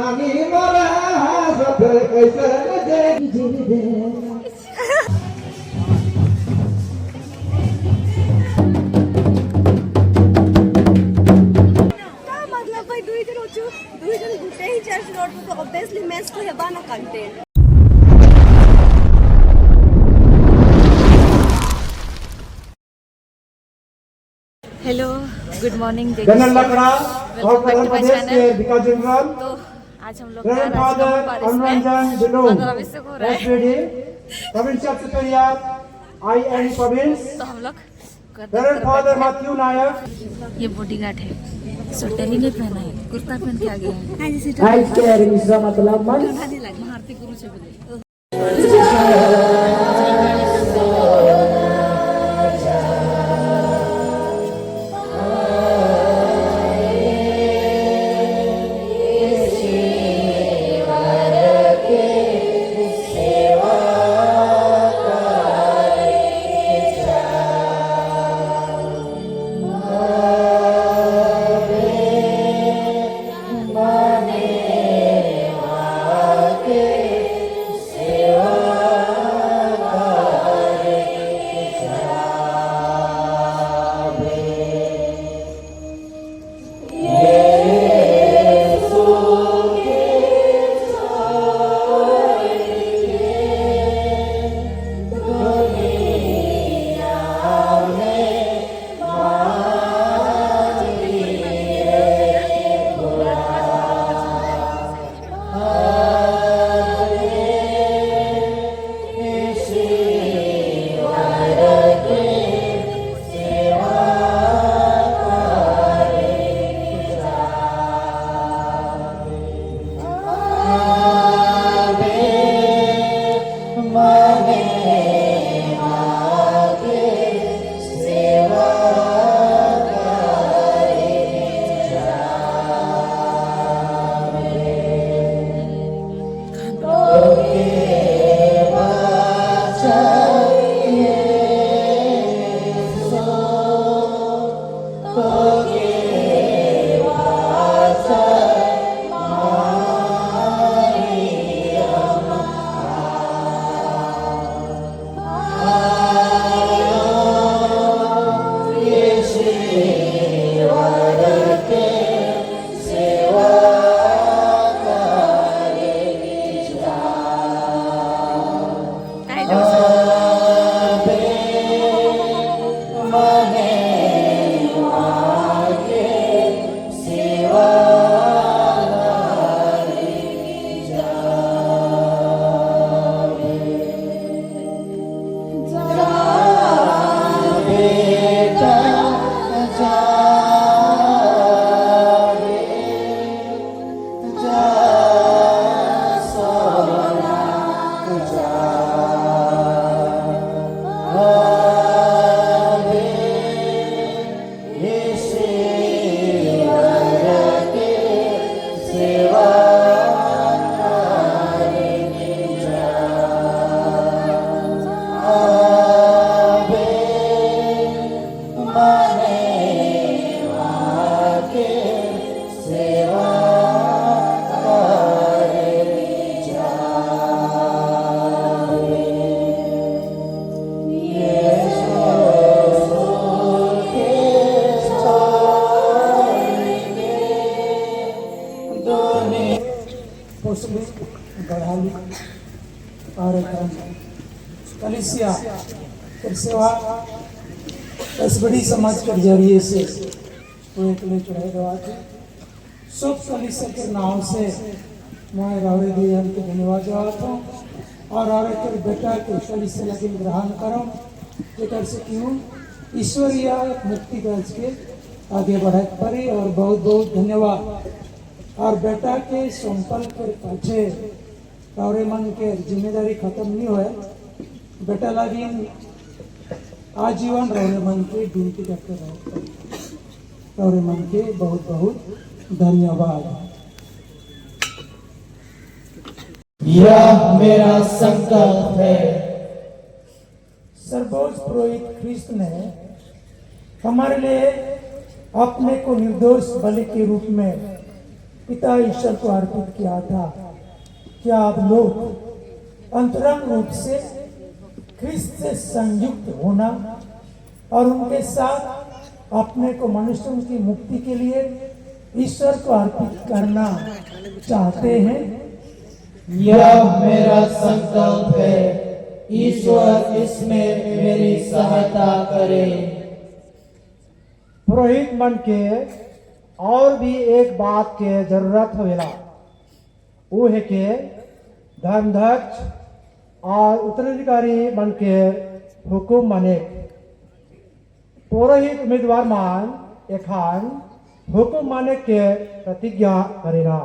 नानी मोरा सब कैसे दे मतलब भाई दुई दिन गुटे ही चर्च रोड पे तो ऑब्वियसली मेस को हेबा ना कंटेंट हेलो गुड मॉर्निंग जनरल लकड़ा और वेलकम बैक टू माय प्रदेश के चैनल। विकास जनरल तो आज हम लोग ग्रैंडफादर अनुरंजन बिलो अभिषेक हो रहा है SPD provincial superior IN province तो हम लोग ग्रैंडफादर मैथ्यू नायक ये बॉडीगार्ड है स्वेटर ही नहीं पहना है कुर्ता पहन के आ गया है हाई स्टेयर इसका मतलब मन भारती गुरु से बोले बढ़ाली कार्यक्रम कलिसिया फिर सेवा इस बड़ी समाज के जरिए से वो एक ले चढ़ाई दवा थे सब कलिसिया के नाम से मैं रावे दियन के धन्यवाद देता हूँ और रावे के बेटा के कलिसिया लगे ग्रहण करो जेकर से क्यों ईश्वरीय मुक्ति दर्ज के आगे बढ़े पड़े और बहुत बहुत धन्यवाद और बेटा के संकल्प के पीछे रावरे मन के जिम्मेदारी खत्म नहीं हुए बेटा लगी आजीवन रावरे मन के ड्यूटी करते रहे रावरे मन के बहुत बहुत धन्यवाद। यह मेरा संकल्प है। सर्वोच्च पुरोहित ख्रिस्त ने हमारे लिए अपने को निर्दोष बलि के रूप में पिता ईश्वर को अर्पित किया था। क्या आप लोग अंतरंग रूप से ख्रिस्त से संयुक्त होना और उनके साथ अपने को मनुष्यों की मुक्ति के लिए ईश्वर को अर्पित करना चाहते हैं? यह मेरा संकल्प है। ईश्वर इसमें मेरी सहायता करे। पुरोहित मन के और भी एक बात के जरूरत होवेला, वो है के धर्मध्यक्ष और उत्तराधिकारी मन के हुकुम माने। पुरोहित उम्मीदवार मान एखान हुकुम माने के प्रतिज्ञा करेगा।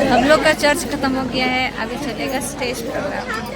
हम लोग का चर्च खत्म हो गया है, आगे चलेगा स्टेज प्रोग्राम।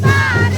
Bye.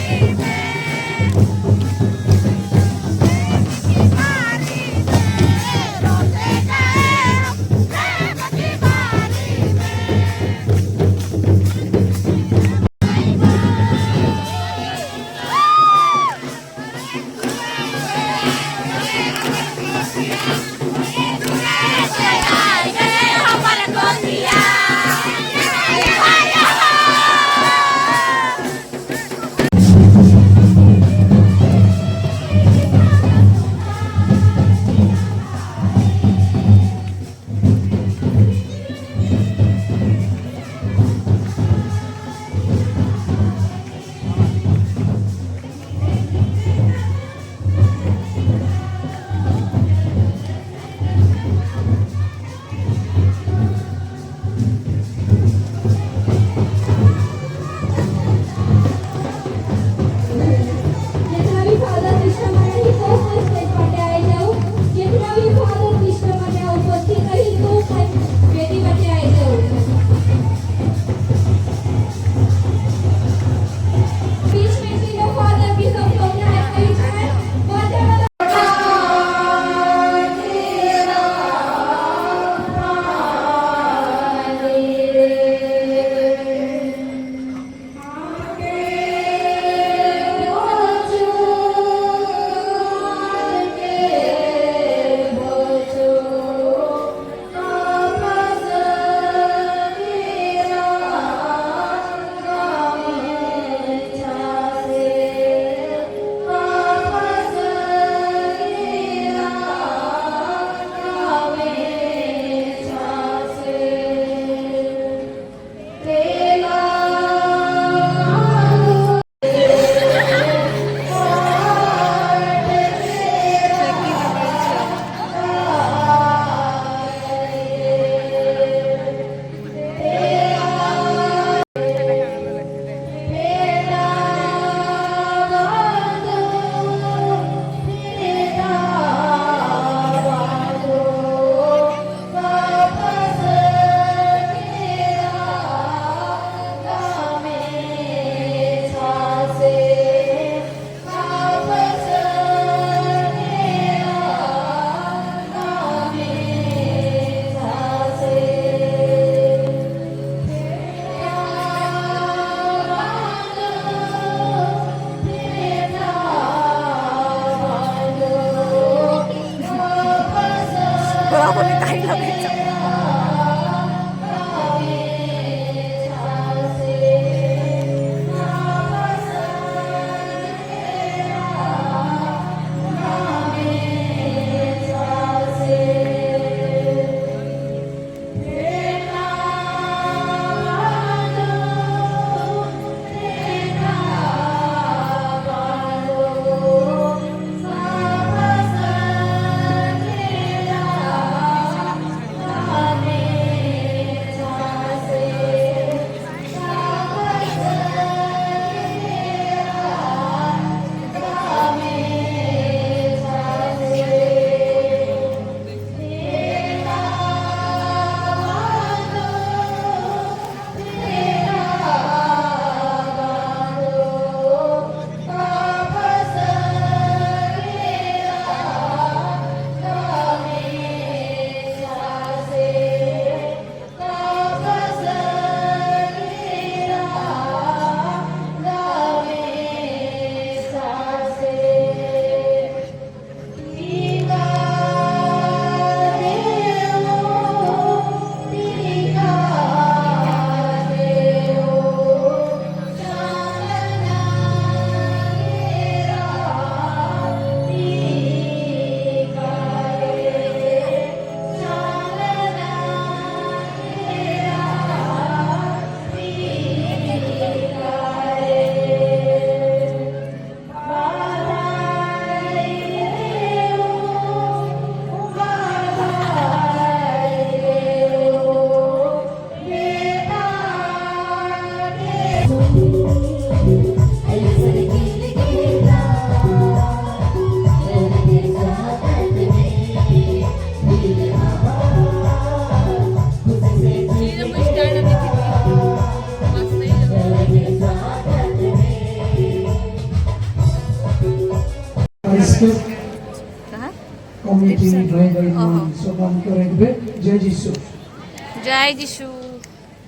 जय जिशु।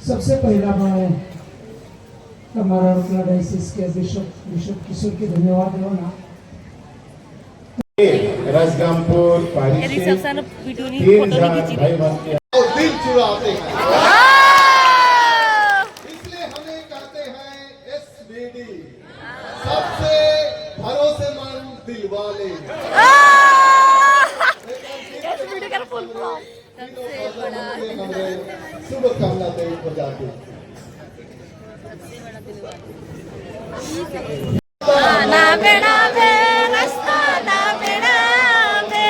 सबसे पहला मैं हमारा रुकना डायसिस के बिशप किशोर के धन्यवाद देना राजगामपुर यदि सब सारा वीडियो नहीं तीन फोटो नहीं खींची भाई बनते हैं और दिल चुराते हैं, इसलिए हमें कहते हैं SBD सबसे भरोसेमंद दिल वाले। शुभकामना दे बजाते ना बेड़ा बे रास्ता ना बेड़ा बे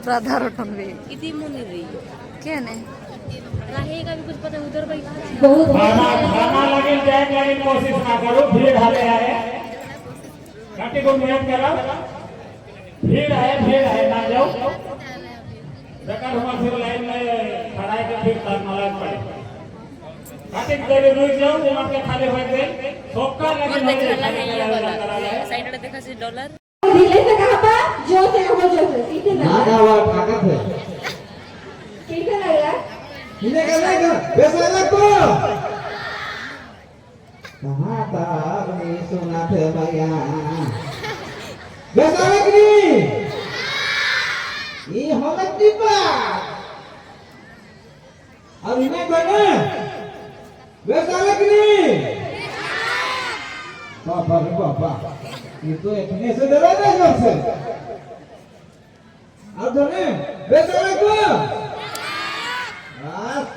ब्रदर उठन भी इतनी मुनी रही क्या नहीं रहेगा भी कुछ पता उधर भाई खाना लगे बैग लगे कोशिश ना करो, भीड़ हाले आए घाटी को मेहनत करो, भीड़ है ना जाओ बेकार हुआ फिर लाइन में खड़ा है फिर माला पड़े घाटी देर रुक जाओ जमा के खाली हो गए सोका लगे साइड में देखा से डॉलर दिले से कहा था जो से हो जो से इतने ना नागावा ताकत है ठीक है ना यार इन्हें करना है बेसाला को कहाँ था अपनी सुना थे भैया बेसाला की ये होलक दीपा अब इन्हें करना बेसाला की पापा रे पापा ये तो इतने से डरा था जब से अब धने बेचारा को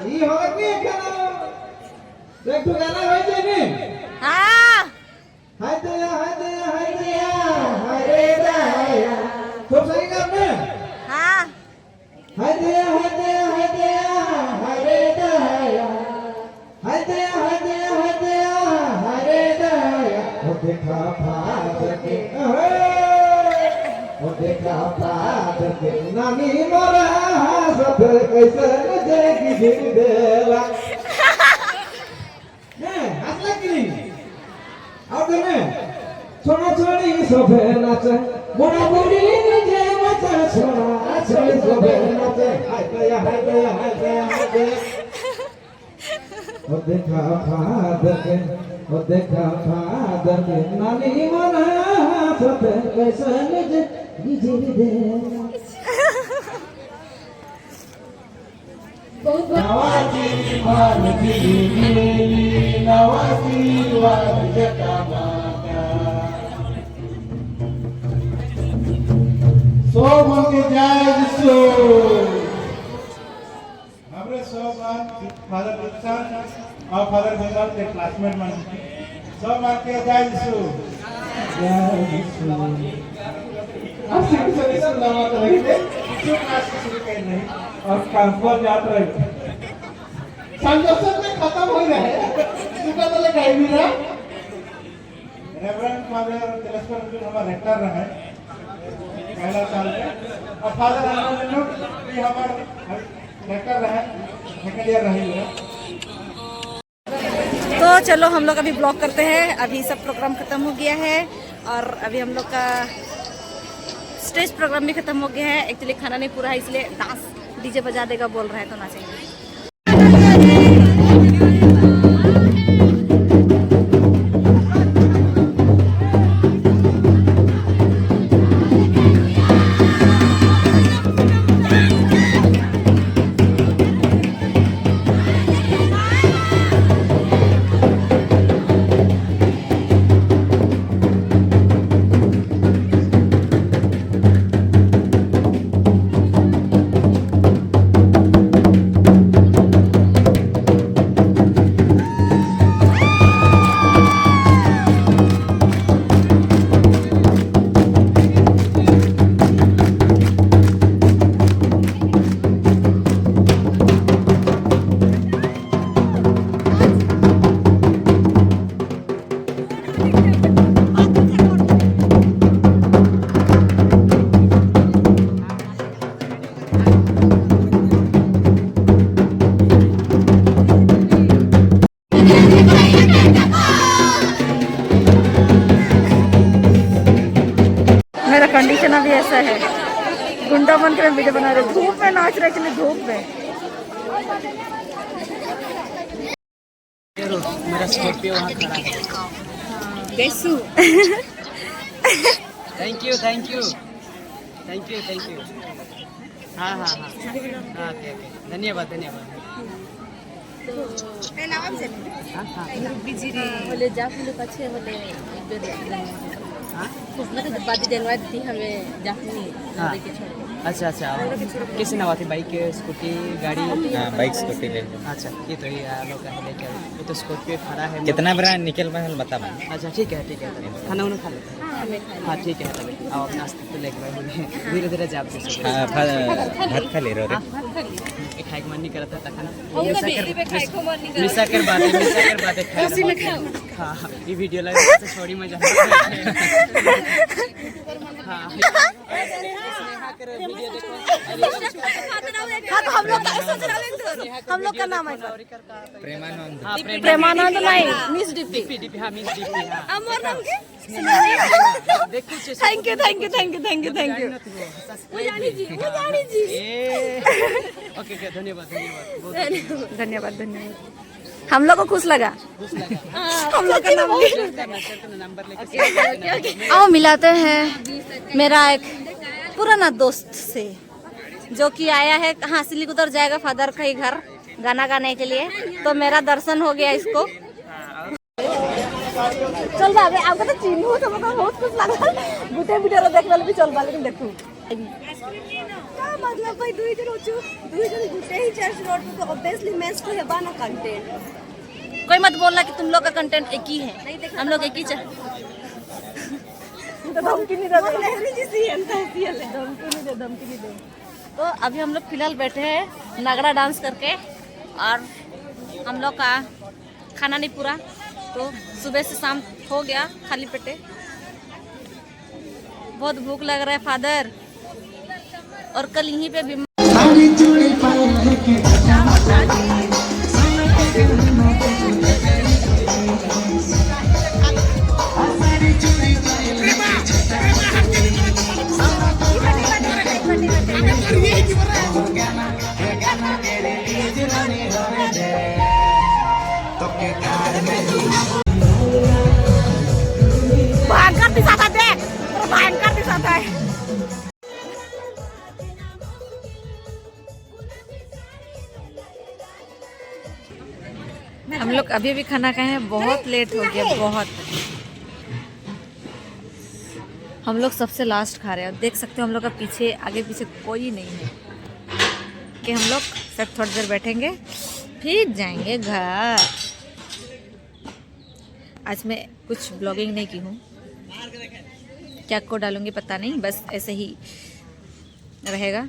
ये होगा कि खाना देख तो गाना है नहीं हाँ हाय दया हरे दया खूब सही करने हाँ हाय दया हरे दया हरे दया वो देखा फादर के वो देखा फादर के नानी मोरा सब कैसे मुझे की दिल देला हैं हंसला कि नहीं अब देने छोड़ा छोड़ी सब नाचे मोरा बुढ़ी मुझे मचा छोड़ा छोड़ी सब नाचे हाय दया वो देखा फादर के नानी मोरा सब कैसे मुझे गिर दे नवाजी मान नवाजी वाद जटामाता सो मंगे जाए जिसो हमरे सो बार फादर विक्सन और फादर बंगाल के क्लासमेट मान सो मार के जाए जिसो अब सिक्स नामा करेंगे जो क्लास शुरू कर नहीं और ट्रांसफर जात रहे संजोसन में खत्म हो रहा है सुबह तो लगा ही मेरा रेवरेंड फादर तेलस्पर जो हमारा रेक्टर रहा है पहला साल में और फादर आनंद भी हमारा रेक्टर रहा है सेकंड ईयर रही है। तो चलो हम लोग अभी ब्लॉग करते हैं। अभी सब प्रोग्राम खत्म हो गया है और अभी हम लोग का स्टेज प्रोग्राम भी खत्म हो गया है। एक्चुअली खाना नहीं पूरा है इसलिए डांस डीजे बजा देगा बोल रहा है तो नाचेंगे। ऐसा है, गुंडा बन के वीडियो बना रहे, धूप में नाच रहे, एक्चुअली धूप में। मेरा स्कॉर्पियो वहाँ खड़ा है। गैसू thank you thank you thank you thank you. हाँ हाँ हाँ हाँ ओके ओके धन्यवाद धन्यवाद। हाँ हाँ बोले जा लोग अच्छे बोले मतलब बात दिलवा दी हमें जाफनी हाँ अच्छा अच्छा किसी ना बात बाइक स्कूटी गाड़ी बाइक स्कूटी ले लो। अच्छा ये तो ये लोग का है लेके ये तो स्कॉर्पियो खड़ा है। कितना बड़ा निकल महल बता मैं। अच्छा ठीक है खाना उन्हें खा लेते हैं। हाँ ठीक है तभी आओ अपना नाश्ता तो लेके भाई धीरे धीरे जाप दे भात खा ले रहे हो खाए मन नहीं करता था खाना मिसा कर बातें हाँ ये वीडियो लगा छोड़ी मजा। हाँ हम लोग का सोच रहा है, हम लोग का नाम है प्रेमानंद। प्रेमानंद नहीं, मिस डीपी। हाँ मिस डीपी हाँ अमर नाम के देखो thank you thank you thank you thank you thank you मुजानी जी ओके धन्यवाद धन्यवाद धन्यवाद। हम लोग को खुश लगा हम लोग का नाम नंबर लेके आओ मिलाते हैं मेरा एक पुराना दोस्त से जो कि आया है हाँ सिलीगुड़ी जाएगा फादर का ही घर गाना गाने के लिए, तो मेरा दर्शन हो गया इसको। चल बाबे आपको तो चिन्हू तो मतलब बहुत कुछ लगा गुटे वीडियो देख वाले भी चल बा लेकिन देखू का मतलब भाई दुई जन गुटे ही चर्च रोड पे तो ऑब्वियसली मैच को हेबा ना कंटेंट। कोई मत बोलना कि तुम लोग का कंटेंट एक ही है, हम लोग एक ही धमकी नहीं दे। तो अभी हम लोग फिलहाल बैठे हैं नगड़ा डांस करके और हम लोग का खाना नहीं पूरा, तो सुबह से शाम हो गया खाली पेटे। बहुत भूख लग रहा है फादर, और कल यहीं पे भी भयंकर दिखाता देख, भयंकर दिखाता है। हम लोग अभी भी खाना खाए हैं, बहुत लेट हो गया बहुत। हम लोग सबसे लास्ट खा रहे हैं, देख सकते हो हम लोग का पीछे आगे पीछे कोई नहीं है कि हम लोग सब थोड़ी देर बैठेंगे फिर जाएंगे घर। आज मैं कुछ ब्लॉगिंग नहीं की हूँ, क्या को डालूंगी पता नहीं, बस ऐसे ही रहेगा।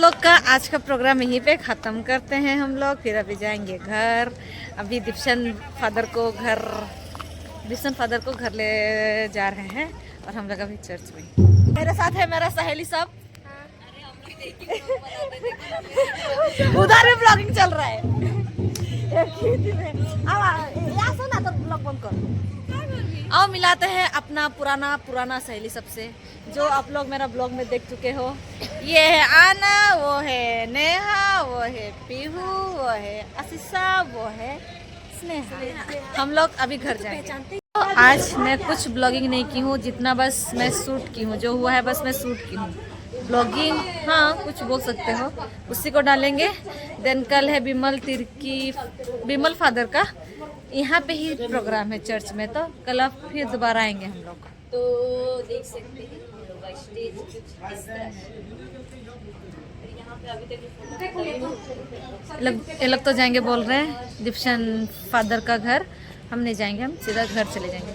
लोग का आज का प्रोग्राम यहीं पे ख़त्म करते हैं हम लोग, फिर अभी जाएंगे घर। अभी दीपशन फादर को घर ले जा रहे हैं और हम लोग अभी चर्च में। मेरे साथ है मेरा सहेली सब, उधर भी ब्लॉगिंग चल रहा है। तो ब्लॉग बंद कर, आओ मिलाते हैं अपना पुराना सहेली सबसे, जो आप लोग मेरा ब्लॉग में देख चुके हो। ये है आना, वो है नेहा, वो है पीहू, वो है आशीषा, वो है स्नेहा। हम लोग अभी घर जाएंगे। तो आज मैं कुछ ब्लॉगिंग नहीं की हूँ, जितना बस मैं शूट की हूँ, जो हुआ है बस मैं शूट की हूँ। ब्लॉगिंग हाँ कुछ बोल सकते हो, उसी को डालेंगे। देन कल है बिमल फादर का यहाँ पे ही प्रोग्राम है चर्च में, तो कल अब फिर दोबारा आएंगे हम लोग। तो देख सकते हैं होगा स्टेज कुछ इस तरह है। यहाँ पे अभी तक ये लोग तो जाएंगे बोल रहे हैं दीपशन फादर का घर, हम नहीं जाएंगे, हम सीधा घर चले जाएंगे।